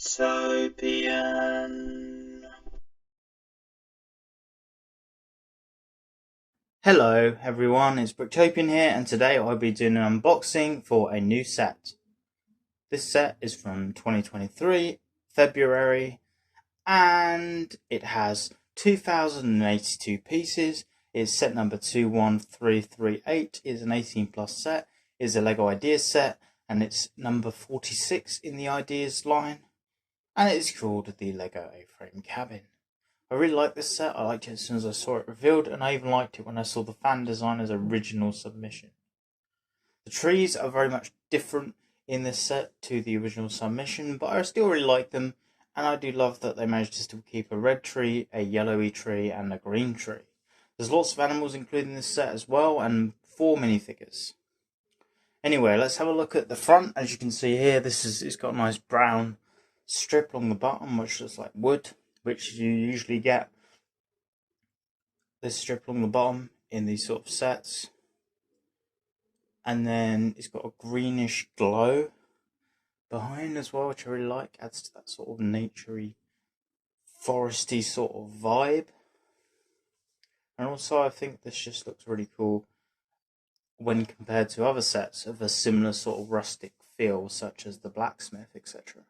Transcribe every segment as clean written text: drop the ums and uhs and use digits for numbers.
Brictopian. Hello everyone, it's Brictopian here, and today I'll be doing an unboxing for a new set. This set is from 2023, February, and it has 2,082 pieces. It's set number 21338, is an 18 plus set, is a LEGO Ideas set, and it's number 46 in the Ideas line, and it is called the LEGO A-Frame Cabin. I really like this set. I liked it as soon as I saw it revealed, and I even liked it when I saw the fan designer's original submission. The trees are very much different in this set to the original submission, but I still really like them, and I do love that they managed to still keep a red tree, a yellowy tree, and a green tree. There's lots of animals included in this set as well, and 4 minifigures. Anyway, let's have a look at the front. As you can see here, it's got a nice brown strip along the bottom, which looks like wood, which you usually get this strip along the bottom in these sort of sets. And then it's got a greenish glow behind as well, which I really like. Adds to that sort of naturey, foresty sort of vibe. And also I think this just looks really cool when compared to other sets of a similar sort of rustic feel, such as the blacksmith, etc.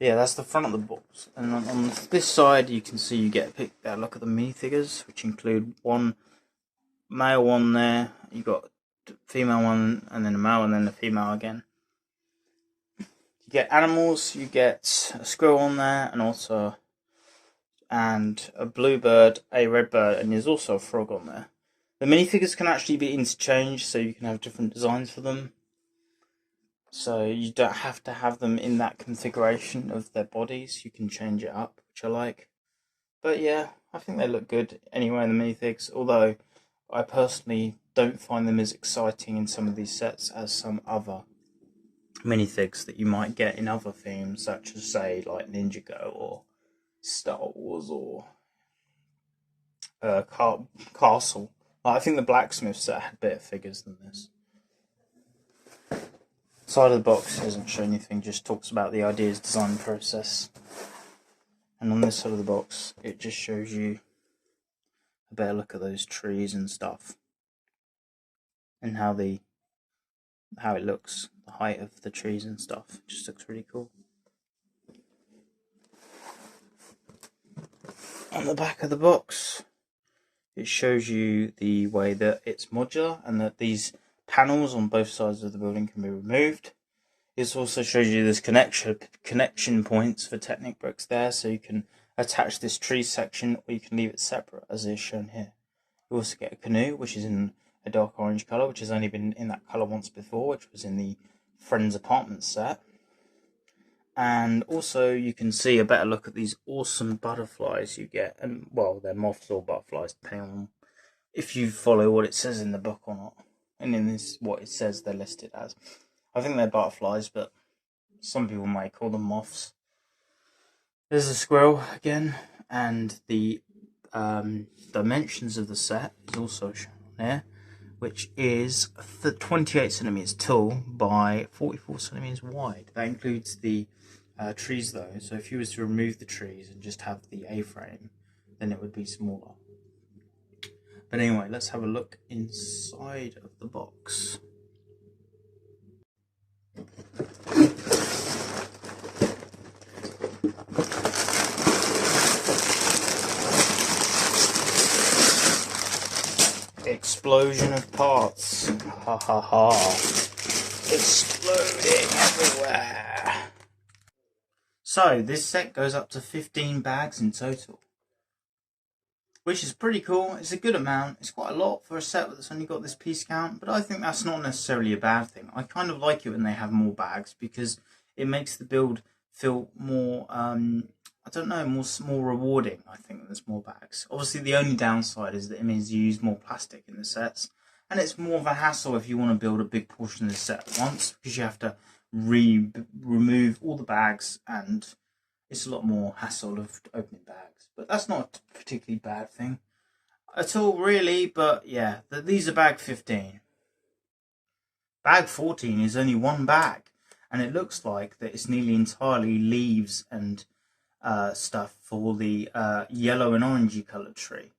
Yeah, that's the front of the box. And on this side, you can see you get a look at the minifigures, which include one male one there. You got a female one, and then a male, and then a female again. You get animals. You get a squirrel on there, and a blue bird, a red bird, and there's also a frog on there. The minifigures can actually be interchanged, so you can have different designs for them. So you don't have to have them in that configuration of their bodies. You can change it up, which I like. But yeah, I think they look good anyway in the minifigs, although I personally don't find them as exciting in some of these sets as some other minifigs that you might get in other themes, such as, say, like Ninjago or Star Wars or Castle. I think the Blacksmith set had better figures than this. Side of the box doesn't show anything, just talks about the ideas design process. And on this side of the box, it just shows you a better look at those trees and stuff, and how it looks, the height of the trees and stuff. It just looks really cool. On the back of the box, it shows you the way that it's modular and that these panels on both sides of the building can be removed. It also shows you this connection points for Technic bricks there, so you can attach this tree section or you can leave it separate as is shown here. You also get a canoe, which is in a dark orange colour, which has only been in that colour once before, which was in the Friends Apartment set. And also you can see a better look at these awesome butterflies you get, and well, they're moths or butterflies depending on if you follow what it says in the book or not. And in this, what it says they're listed as. I think they're butterflies, but some people might call them moths. There's a squirrel again, and the dimensions of the set is also shown here, which is 28 centimeters tall by 44 centimeters wide. That includes the trees though, so if you was to remove the trees and just have the A-frame, then it would be smaller. But anyway, let's have a look inside of the box. Explosion of parts. Ha ha ha. Exploding everywhere. So, this set goes up to 15 bags in total, which is pretty cool. It's a good amount. It's quite a lot for a set that's only got this piece count, but I think that's not necessarily a bad thing. I kind of like it when they have more bags because it makes the build feel more, I don't know, more rewarding, I think, when there's more bags. Obviously, the only downside is that it means you use more plastic in the sets, and it's more of a hassle if you want to build a big portion of the set at once, because you have to remove all the bags, and it's a lot more hassle of opening bags. But that's not a particularly bad thing at all, really. But yeah, these are bag 15. Bag 14 is only one bag, and it looks like that it's nearly entirely leaves and stuff for the yellow and orangey coloured tree.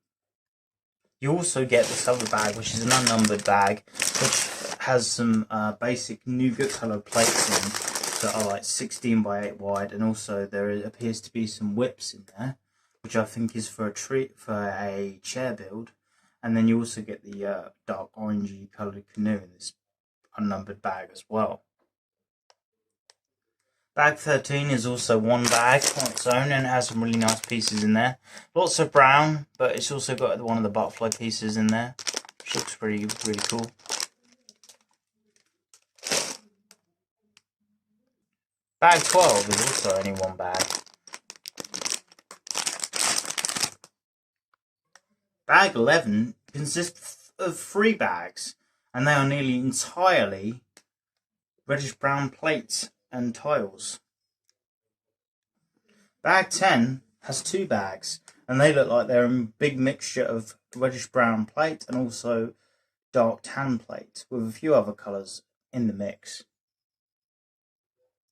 You also get this other bag, which is an unnumbered bag, which has some basic nougat coloured plates in that are like 16 by 8 wide, and also there appears to be some whips in there, which I think is for a chair build. And then you also get the dark orangey coloured canoe in this unnumbered bag as well. Bag 13 is also one bag on its own, and it has some really nice pieces in there. Lots of brown, but it's also got one of the butterfly pieces in there, which looks really cool. Bag 12 is also only one bag. Bag 11 consists of 3 bags, and they are nearly entirely reddish brown plates and tiles. Bag 10 has 2 bags, and they look like they're a big mixture of reddish brown plate and also dark tan plate with a few other colours in the mix.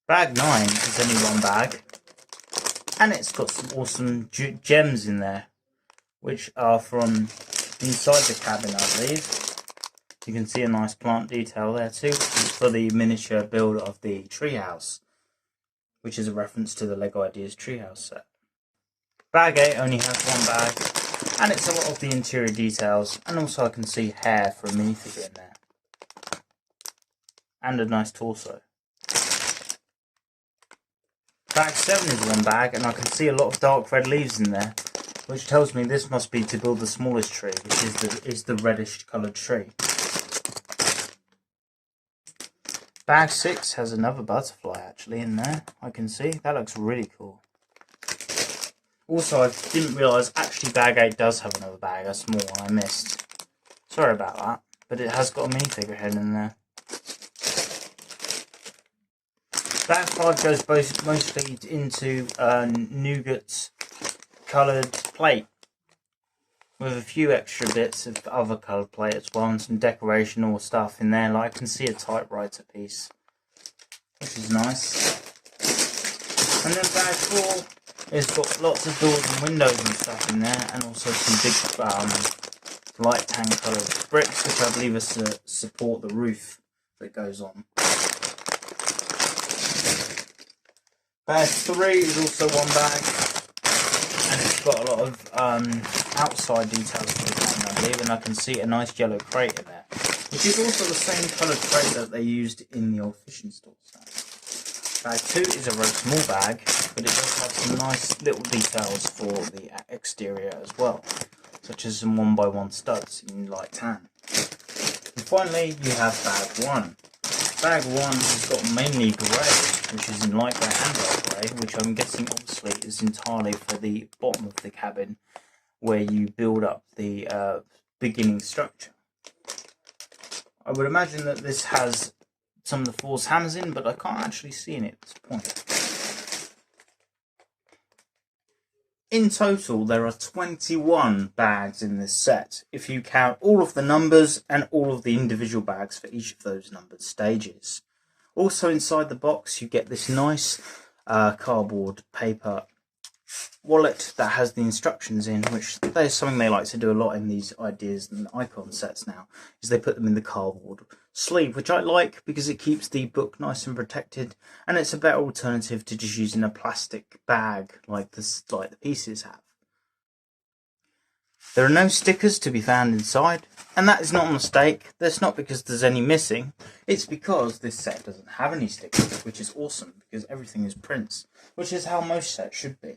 Bag 9 is only one bag, and it's got some awesome gems in there, which are from inside the cabin, I believe. You can see a nice plant detail there too, which is for the miniature build of the treehouse, which is a reference to the LEGO Ideas treehouse set. Bag 8 only has one bag, and it's a lot of the interior details, and also I can see hair for a minifigure in there, and a nice torso. Bag 7 is one bag, and I can see a lot of dark red leaves in there, which tells me this must be to build the smallest tree, which is the reddish coloured tree. Bag 6 has another butterfly actually in there, I can see. That looks really cool. Also, I didn't realise actually bag 8 does have another bag, a small one I missed. Sorry about that, but it has got a minifigure head in there. Bag 5 goes mostly into nougat coloured plate, with a few extra bits of other coloured plate as well, and some decorational stuff in there. Like I can see a typewriter piece, which is nice. And then bag 4 has got lots of doors and windows and stuff in there, and also some big light tan coloured bricks, which I believe are support the roof that goes on. Bag 3 is also one bag, and it's got a lot of outside details to the cabin, I believe, and I can see a nice yellow crate in there, which is also the same coloured crate that they used in the old fishing store set. Bag 2 is a very small bag, but it does have some nice little details for the exterior as well, such as some 1x1 studs in light tan. And finally, you have bag 1. Bag 1 has got mainly grey, which is in light grey and dark grey, which I'm guessing obviously is entirely for the bottom of the cabin, where you build up the beginning structure. I would imagine that this has some of the Force hammers in, but I can't actually see in it at this point. In total, there are 21 bags in this set, if you count all of the numbers and all of the individual bags for each of those numbered stages. Also inside the box, you get this nice cardboard paper wallet that has the instructions in, which there's something they like to do a lot in these ideas and icon sets now, is they put them in the cardboard sleeve, which I like because it keeps the book nice and protected, and it's a better alternative to just using a plastic bag like the pieces have. There are no stickers to be found inside, and that is not a mistake. That's not because there's any missing, it's because this set doesn't have any stickers, which is awesome because everything is prints, which is how most sets should be,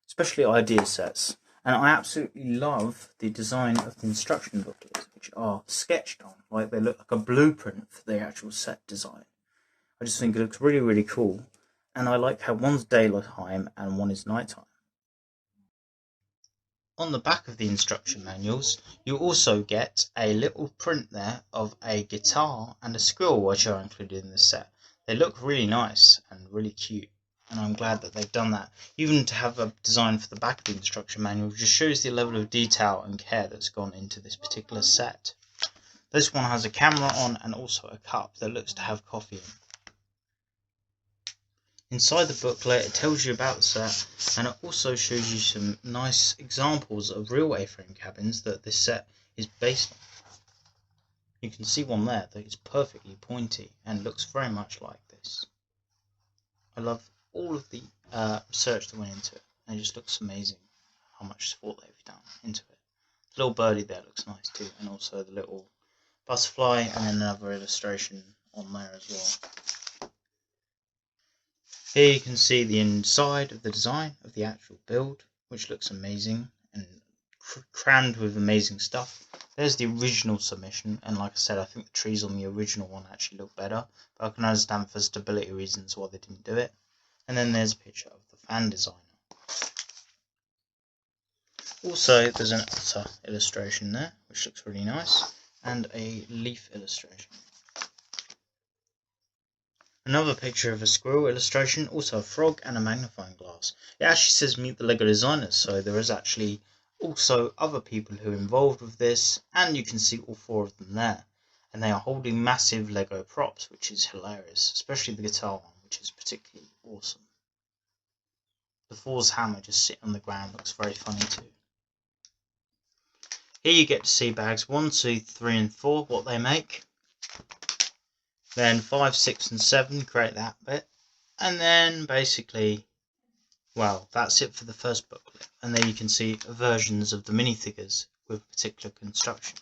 especially idea sets. And I absolutely love the design of the instruction booklets, which are sketched on, like they look like a blueprint for the actual set design. I just think it looks really, really cool, and I like how one's daytime and one is nighttime. On the back of the instruction manuals, you also get a little print there of a guitar and a squirrel, which are included in the set. They look really nice and really cute, and I'm glad that they've done that. Even to have a design for the back of the instruction manual just shows the level of detail and care that's gone into this particular set. This one has a camera on and also a cup that looks to have coffee in. Inside the booklet it tells you about the set, and it also shows you some nice examples of real A-frame cabins that this set is based on. You can see one there that is perfectly pointy and looks very much like this. I love all of the research that went into it, and it just looks amazing how much thought they've done into it. The little birdie there looks nice too, and also the little butterfly, and then another illustration on there as well. Here you can see the inside of the design of the actual build, which looks amazing and crammed with amazing stuff. There's the original submission, and like I said, I think the trees on the original one actually look better, but I can understand for stability reasons why they didn't do it. And then there's a picture of the fan designer. Also, there's an otter illustration there, which looks really nice, and a leaf illustration. Another picture of a squirrel illustration, also a frog and a magnifying glass. It actually says meet the LEGO designers, so there is actually also other people who are involved with this, and you can see all 4 of them there. And they are holding massive LEGO props, which is hilarious, especially the guitar one, which is particularly awesome. The Thor's hammer just sitting on the ground looks very funny too. Here you get to see bags 1, 2, 3 and 4, what they make. Then 5, 6 and 7 create that bit. And then basically, well, that's it for the first booklet. And then you can see versions of the minifigures with particular construction.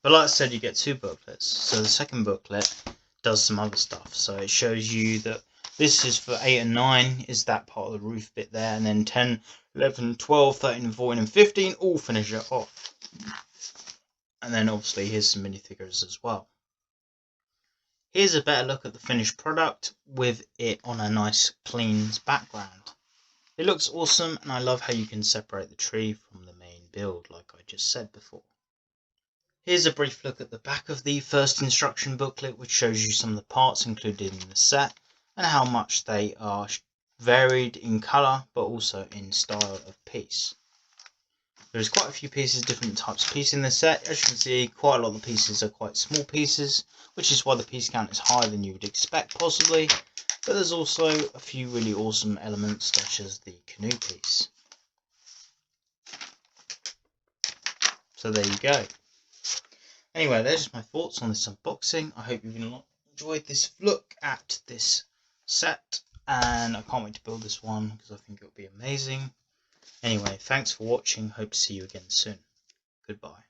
But like I said, you get 2 booklets. So the second booklet does some other stuff. So it shows you that this is for 8 and 9, is that part of the roof bit there. And then 10, 11, 12, 13 and 14 and 15 all finish it off. And then obviously here's some minifigures as well. Here's a better look at the finished product with it on a nice clean background. It looks awesome, and I love how you can separate the tree from the main build like I just said before. Here's a brief look at the back of the first instruction booklet, which shows you some of the parts included in the set and how much they are varied in colour but also in style of piece. There's quite a few pieces, different types of pieces in the set. As you can see, quite a lot of the pieces are quite small pieces, which is why the piece count is higher than you would expect possibly. But there's also a few really awesome elements, such as the canoe piece. So there you go. Anyway, there's just my thoughts on this unboxing. I hope you've enjoyed this look at this set, and I can't wait to build this one because I think it'll be amazing. Anyway, thanks for watching. Hope to see you again soon. Goodbye.